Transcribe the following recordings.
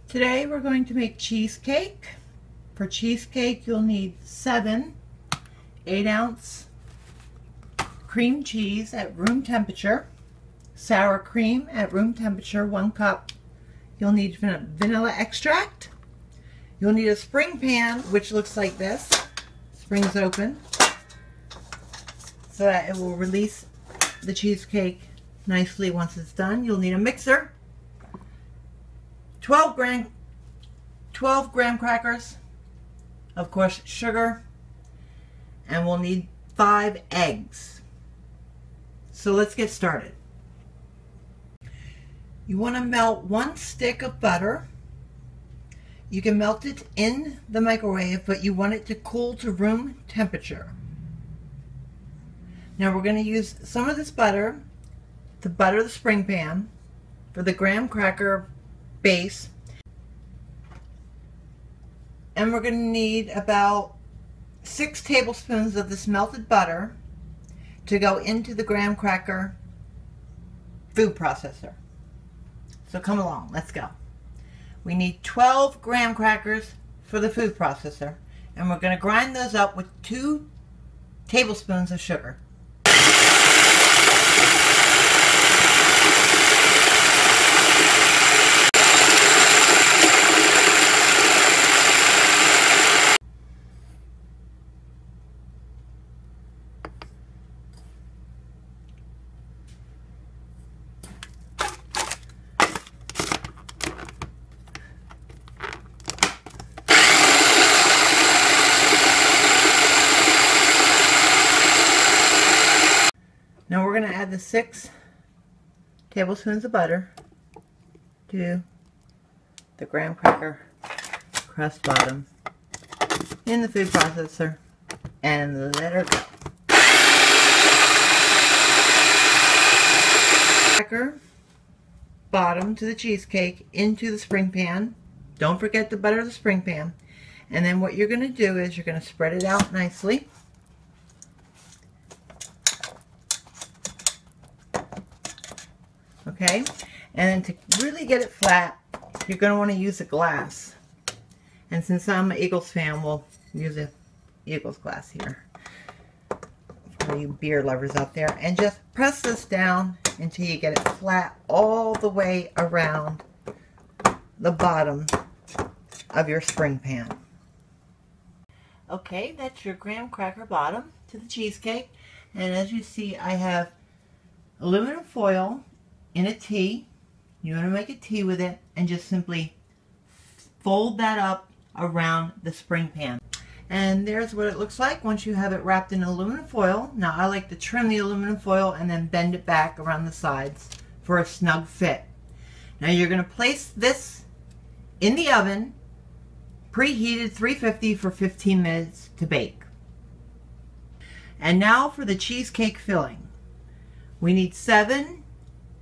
Today we're going to make cheesecake. For cheesecake you'll need 7 8-ounce cream cheese at room temperature, sour cream at room temperature 1 cup. You'll need vanilla extract. You'll need a spring pan which looks like this. Springs open so that it will release the cheesecake nicely once it's done. You'll need a mixer, 12 graham crackers, of course sugar, and we'll need 5 eggs. So let's get started. You want to melt 1 stick of butter. You can melt it in the microwave, but you want it to cool to room temperature. Now we're going to use some of this butter to butter the spring pan for the graham cracker base, and we're going to need about 6 tablespoons of this melted butter to go into the graham cracker food processor. So come along, let's go. We need 12 graham crackers for the food processor, and we're going to grind those up with 2 tablespoons of sugar. Now we're going to add the 6 tablespoons of butter to the graham cracker crust bottom in the food processor and let her go. Cracker bottom to the cheesecake into the spring pan. Don't forget to butter the spring pan. And then what you're going to do is you're going to spread it out nicely. Okay, and then to really get it flat, you're going to want to use a glass. And since I'm an Eagles fan, we'll use a Eagles glass here for you beer lovers out there. And just press this down until you get it flat all the way around the bottom of your spring pan. Okay, that's your graham cracker bottom to the cheesecake. And as you see, I have aluminum foil in a T. You want to make a T with it and just simply fold that up around the spring pan. And there's what it looks like once you have it wrapped in aluminum foil. Now I like to trim the aluminum foil and then bend it back around the sides for a snug fit. Now you're going to place this in the oven, preheated 350 for 15 minutes to bake. And now for the cheesecake filling. We need 7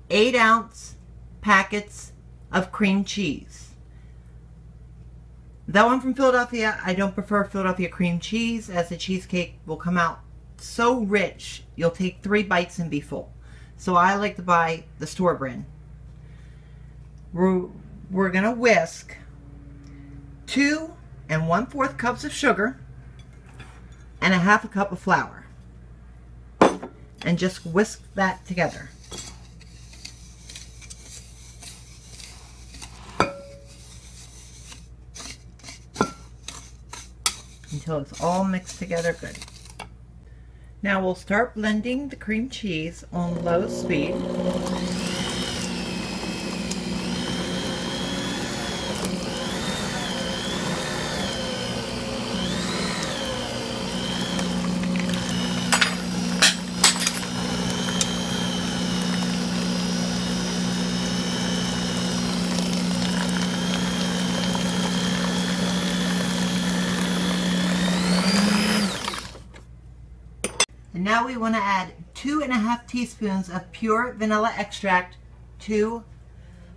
8-ounce packets of cream cheese. That one from Philadelphia, I don't prefer Philadelphia cream cheese, as the cheesecake will come out so rich you'll take 3 bites and be full. So I like to buy the store brand. We're going to whisk 2 1/4 cups of sugar and a 1/2 cup of flour, and just whisk that together. Until it's all mixed together good. Now we'll start blending the cream cheese on low speed. And now we want to add 2½ teaspoons of pure vanilla extract to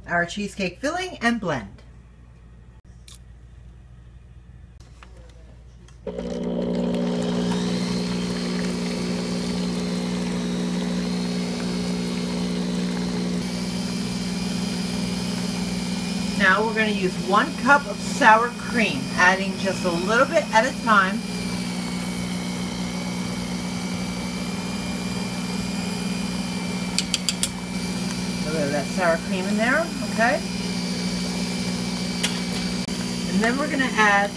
our cheesecake filling and blend. Now we're going to use 1 cup of sour cream, adding just a little bit at a time. A little of that sour cream in there, okay? And then we're going to add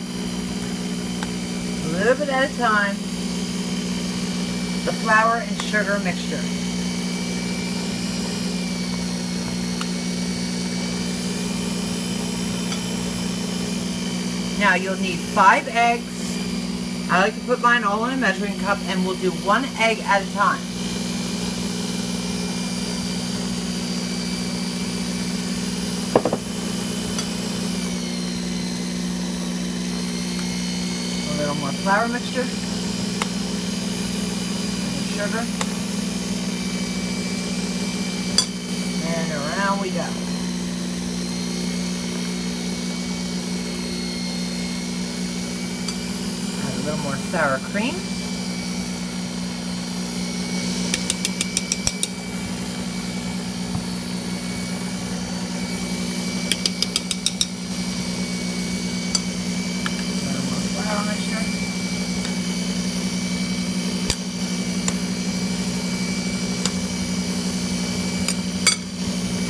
a little bit at a time the flour and sugar mixture. Now you'll need 5 eggs. I like to put mine all in a measuring cup, and we'll do 1 egg at a time. A little more flour mixture. And sugar. And around we go. A little more sour cream. A little more flour mixture.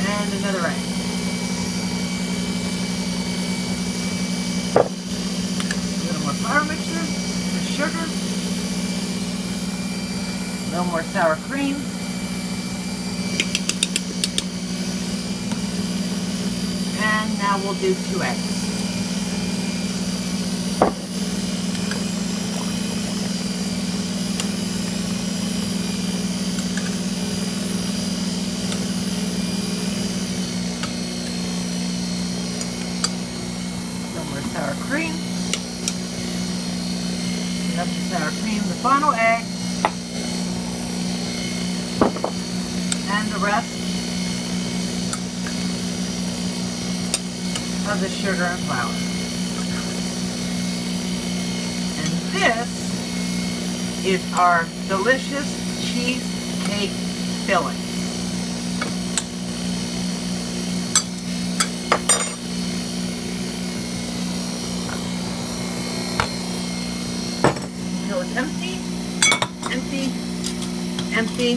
And another egg. A little more flour mixture. Sugar, a little more sour cream, and now we'll do 2 eggs. A little more sour cream. Enough of sour cream, the final egg, and the rest of the sugar and flour. And this is our delicious cheesecake filling. So it's empty, empty, empty.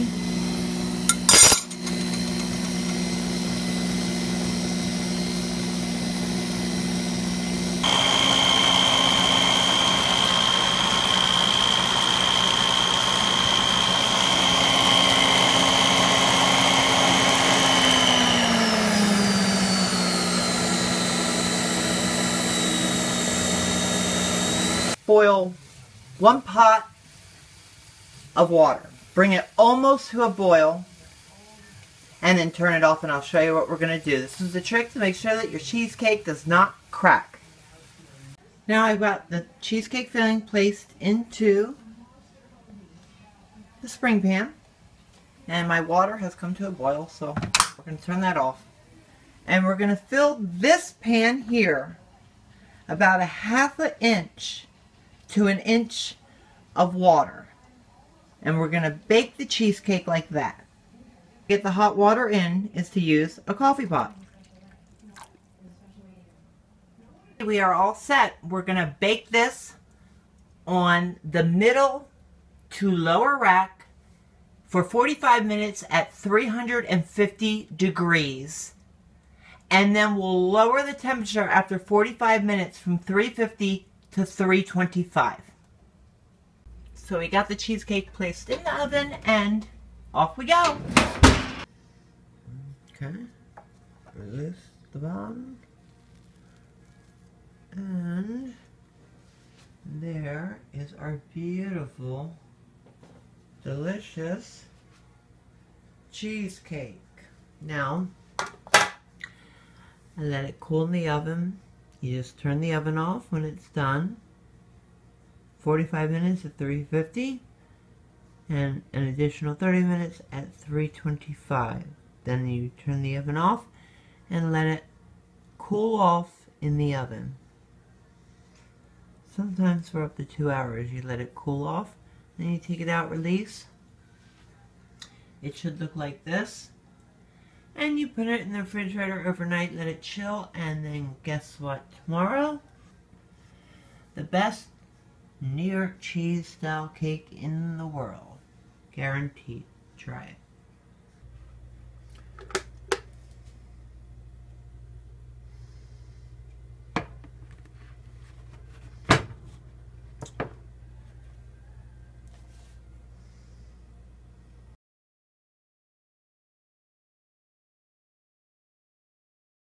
Boil 1 pot of water. Bring it almost to a boil and then turn it off, and I'll show you what we're going to do. This is the trick to make sure that your cheesecake does not crack. Now I've got the cheesecake filling placed into the spring pan, and my water has come to a boil, so we're going to turn that off. And we're going to fill this pan here about 1/2 inch to 1 inch of water, and we're going to bake the cheesecake like that. To get the hot water in is to use a coffee pot. We are all set. We're going to bake this on the middle to lower rack for 45 minutes at 350 degrees, and then we'll lower the temperature after 45 minutes from 350 to 325. So we got the cheesecake placed in the oven, and off we go. Okay, release the bottom, and there is our beautiful, delicious cheesecake. Now, I let it cool in the oven. You just turn the oven off when it's done. 45 minutes at 350 and an additional 30 minutes at 325. Then you turn the oven off and let it cool off in the oven. Sometimes for up to 2 hours you let it cool off. Then you take it out, release. It should look like this. And you put it in the refrigerator overnight, let it chill, and then guess what? Tomorrow, the best New York cheese style cake in the world. Guaranteed. Try it.